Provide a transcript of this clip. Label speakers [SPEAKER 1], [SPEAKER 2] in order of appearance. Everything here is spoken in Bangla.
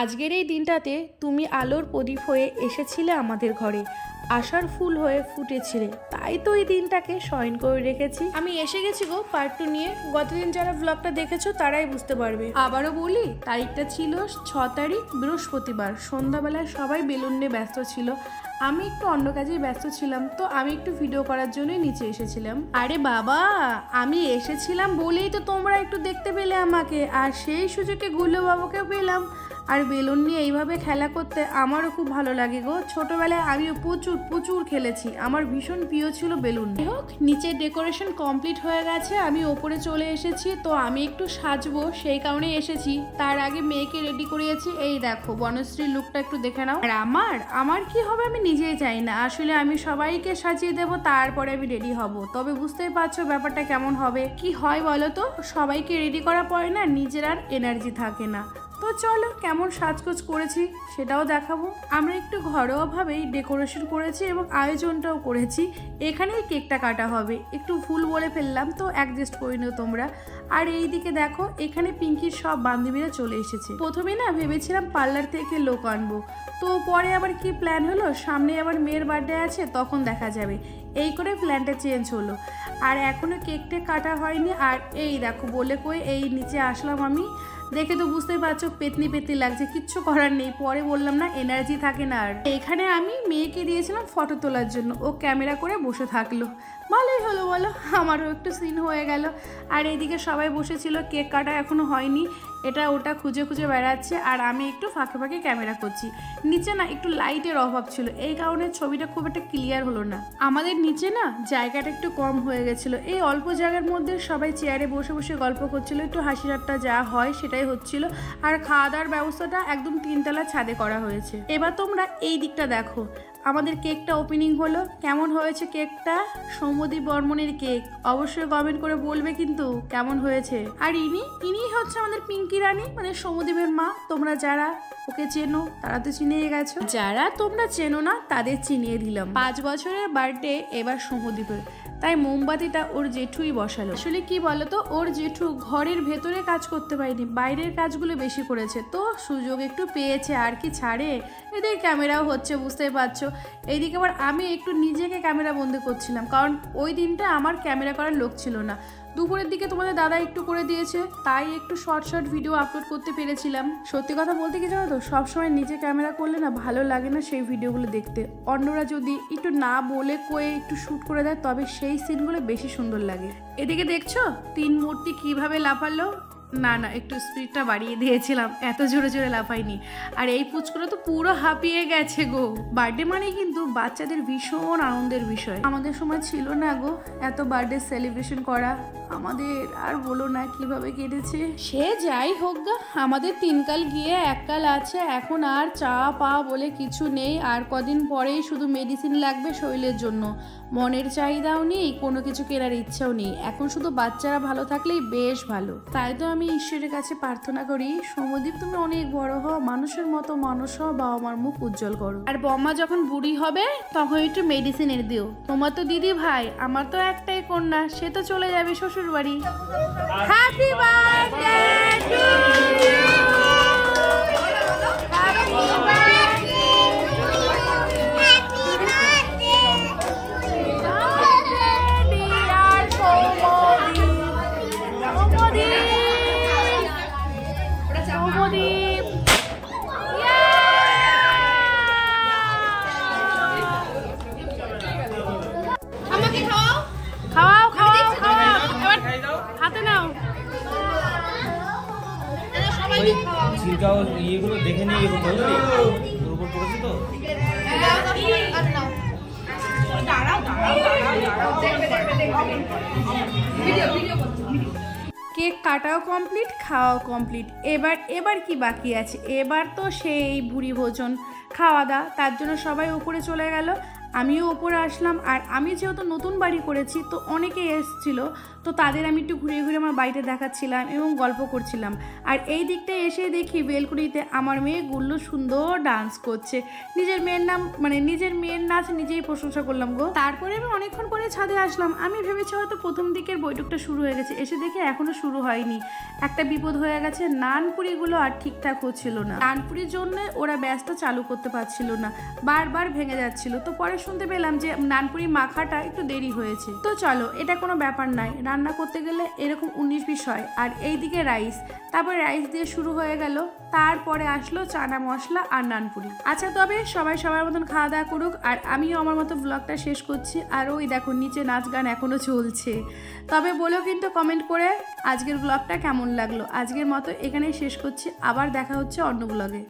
[SPEAKER 1] আজকের এই দিনটাতে তুমি আলোর প্রদীপ হয়ে এসেছিলে আমাদের ঘরে, আশার ফুল হয়ে ফুটেছিলে, তাই তো এই দিনটাকে শয়ন করে রেখেছি। আমি এসে গেছি গো পার্ট 2 নিয়ে। গতদিন যারা ব্লগটা দেখেছো তারাই বুঝতে পারবে। আবারও বলি, তারিখটা ছিল 6 তারিখ বৃহস্পতিবার। সন্ধ্যাবেলায় সবাই বেলুন নিয়ে ব্যস্ত ছিল, আমি একটু অন্য কাজে ব্যস্ত ছিলাম, তো আমি একটু ভিডিও করার জন্যই নিচে এসেছিলাম। আরে বাবা, আমি এসেছিলাম বলেই তো তোমরা একটু দেখতে পেলে আমাকে, আর সেই সুযোগে গুলো বাবুকে পেলাম। আর বেলুন নিয়ে এইভাবে খেলা করতে আমারও খুব ভালো লাগে গো। ছোটবেলায় আমিও প্রচুর খেলেছি, আমার ভীষণ প্রিয় ছিল বেলুন। যাই হোক, নিচের ডেকোরেশন কমপ্লিট হয়ে গেছে, আমি ওপরে চলে এসেছি। তো আমি একটু সাজবো, সেই কারণে এসেছি। তার আগে মেয়েকে রেডি করিয়েছি। এই দেখো বনশ্রীর লুকটা একটু দেখে নাও। আর আমার কি হবে আমি নিজেই জানি না। আসলে আমি সবাইকে সাজিয়ে দেবো, তারপরে আমি রেডি হব। তবে বুঝতেই পারছো ব্যাপারটা কেমন হবে। কি হয় বলো তো, সবাইকে রেডি করার পরে না নিজের আর এনার্জি থাকে না। তো চলো কেমন সাজগোজ করেছি সেটাও দেখাবো। আমরা একটু ঘরোয়াভাবেই ডেকোরেশন করেছি এবং আয়োজনটাও করেছি। এখানেই কেকটা কাটা হবে, একটু ভুল বলে ফেললাম, তো অ্যাডজাস্ট করে নিও তোমরা। আর এই দিকে দেখো, এখানে পিঙ্কির সব বান্ধবীরা চলে এসেছে। প্রথমে না ভেবেছিলাম পার্লার থেকে লোক আনবো, তো পরে আবার কি প্ল্যান হলো, সামনে আবার মেয়ের বার্থডে আছে, তখন দেখা যাবে। এই করে প্ল্যানটা চেঞ্জ হলো। আর এখনো কেকটা কাটা হয়নি। আর এই দেখো বলে কয়ে এই নিচে আসলাম আমি। দেখে তো বুঝতেই পারছো পেতনি লাগছে, কিচ্ছু করার নেই। পরে বললাম না, এনার্জি থাকে না। আর এখানে আমি মেয়েকে দিয়েছিলাম ফটো তোলার জন্য, ও ক্যামেরা করে বসে থাকলো। ভালোই হলো বলো, আমারও একটু সিন হয়ে গেল। আর এইদিকে সবাই বসেছিল, কেক কাটা এখনো হয়নি, এটা ওটা খুঁজে বেড়াচ্ছে। আর আমি একটু ফাঁকে ক্যামেরা করছি। নিচে না একটু লাইটের অভাব ছিল, এই কারণে ছবিটা খুব একটা ক্লিয়ার হলো না। আমাদের নিচে না জায়গাটা একটু কম হয়ে গেছিলো। এই অল্প জায়গার মধ্যে সবাই চেয়ারে বসে গল্প করছিল, একটু হাসি ঠাট্টা যা হয় সেটাই হচ্ছিল। আর খাওয়া দাওয়ার ব্যবস্থাটা একদম 3তলা ছাদে করা হয়েছে। এবার তোমরা এই দিকটা দেখো, আমাদের কেকটা ওপেনিং হলো। কেমন হয়েছে কেকটা? সৌম্যদীপ বর্মনের কেক, অবশ্যই কমেন্ট করে বলবে কিন্তু কেমন হয়েছে। আর ইনি হচ্ছে আমাদের পিঙ্কি রানী, মানে সৌম্যদীপের মা। তোমরা যারা ওকে চেনো তারা তো চিনিয়ে গেছো, যারা তোমরা চেনো না তাদের চিনিয়ে দিলাম। 5 বছরের বার্থডে এবার সৌম্যদীপের, তাই মোমবাতিটা ওর জেঠুই বসালো। আসলে কি বলতো, ওর জেঠু ঘরের ভেতরে কাজ করতে পারেনি, বাইরের কাজগুলো বেশি করেছে, তো সুযোগ একটু পেয়েছে আর কি ছাড়ে। এদের ক্যামেরাও হচ্ছে, বুঝতেই পারছো। এইদিকে আবার আমি একটু নিজেকে ক্যামেরা বন্দি করছিলাম, কারণ ওই দিনটা আমার ক্যামেরা করার লোক ছিল না। দুপুরের দিকে তোমাদের দাদা একটু করে দিয়েছে, তাই একটু শর্ট ভিডিও আপলোড করতে পেরেছিলাম। সত্যি কথা বলতে কি জানো তো, সবসময় নিজে ক্যামেরা করলে না ভালো লাগে না সেই ভিডিওগুলো দেখতে। অন্যরা যদি একটু না বলে কয়ে একটু শ্যুট করে দেয়, তবে সেই সিনগুলো বেশি সুন্দর লাগে। এদিকে দেখছো 3 মূর্তি কিভাবে লাফালো। না একটু স্পিডটা বাড়িয়ে দিয়েছিলাম, এত জোরে লাফাইনি। আর এই পুচকুলো তো পুরো হাঁপিয়ে গেছে গো। বার্থডে মানে কিন্তু বাচ্চাদের ভীষণ আনন্দের বিষয়। আমাদের সময় ছিল না গো এত বার্থডে সেলিব্রেশন করা, আমাদের আর বলো না কিভাবে কেটেছে। সে যাই হোক গা, আমাদের 3 কাল গিয়ে 1 কাল আছে। এখন আর চা পা বলে কিছু নেই। আর কদিন পরেই শুধু মেডিসিন লাগবে শরীরের জন্য, মনের চাহিদাও নেই, কোনো কিছু কেনার ইচ্ছাও নেই। এখন শুধু বাচ্চারা ভালো থাকলেই বেশ ভালো। তাই তো আমি ঈশ্বরের কাছে প্রার্থনা করি, সৌম্যদীপ তুমি অনেক বড় হও, মানুষের মতো মানুষ হও, বাবা মার মুখ উজ্জ্বল করো। আর বম্মা যখন বুড়ি হবে তখন একটু মেডিসিন এনে দিও। তোমার তো দিদি ভাই, আমার তো একটাই কন্যা, সে তো চলে যাবে শ্বশুর বাড়ি। Happy birthday to you, happy birthday, happy birthday, dear Soumyadeep. আমাকে খাওয়াও, হাতে নাও।
[SPEAKER 2] ছিলকাও ইয়েগুলো দেখে নিয়ে এরকম বুঝলি ওর উপর পড়েছে তো।
[SPEAKER 1] কেক কাটাও কমপ্লিট, খাওয়াও কমপ্লিট। এবার কি বাকি আছে? এবার তো সেই বুড়ি ভোজন খাওয়া দাওয়া। তার জন্য সবাই উপরে চলে গেল। আমিও ওপরে আসলাম। আর আমি যেহেতু নতুন বাড়ি করেছি তো অনেকে এসেছিল, তো তাদের আমি একটু ঘুরিয়ে ঘুরিয়ে আমার বাড়িতে দেখাচ্ছিলাম এবং গল্প করছিলাম। আর এই দিকটায় এসে দেখি বেলকুনিতে আমার মেয়ে গুল্লু সুন্দর ডান্স করছে। নিজের মেয়ের নাচ নিজেই প্রশংসা করলাম গো। তারপরে আমি অনেকক্ষণ পরে ছাদে আসলাম। আমি ভেবেছি হয়তো প্রথম দিকের বৈঠকটা শুরু হয়ে গেছে, এসে দেখে এখনো শুরু হয়নি। একটা বিপদ হয়ে গেছে, নানপুরিগুলো আর ঠিকঠাক হচ্ছিল না। নানপুরির জন্য ওরা ব্যাসটা চালু করতে পারছিল না, বারবার ভেঙে যাচ্ছিল। তো পরে শুনতে পেলাম যে নানপুরি মাখাটা একটু দেরি হয়েছে। তো চলো, এটা কোনো ব্যাপার নয়, রান্না করতে গেলে এরকম 19-20 হয়। আর এইদিকে রাইস, তারপরে রাইস দিয়ে শুরু হয়ে গেল। তারপরে আসলো চানা মশলা আর নানপুরি। আচ্ছা, তবে সবাই সবার মতন খাওয়া দাওয়া করুক, আর আমিও আমার মতো ব্লগটা শেষ করছি। আর ওই দেখো নিচে নাচ গান এখনো চলছে। তবে বলো কিন্তু কমেন্ট করে আজকের ব্লগটা কেমন লাগলো। আজকের মতো এখানেই শেষ করছি, আবার দেখা হচ্ছে অন্য ব্লগে।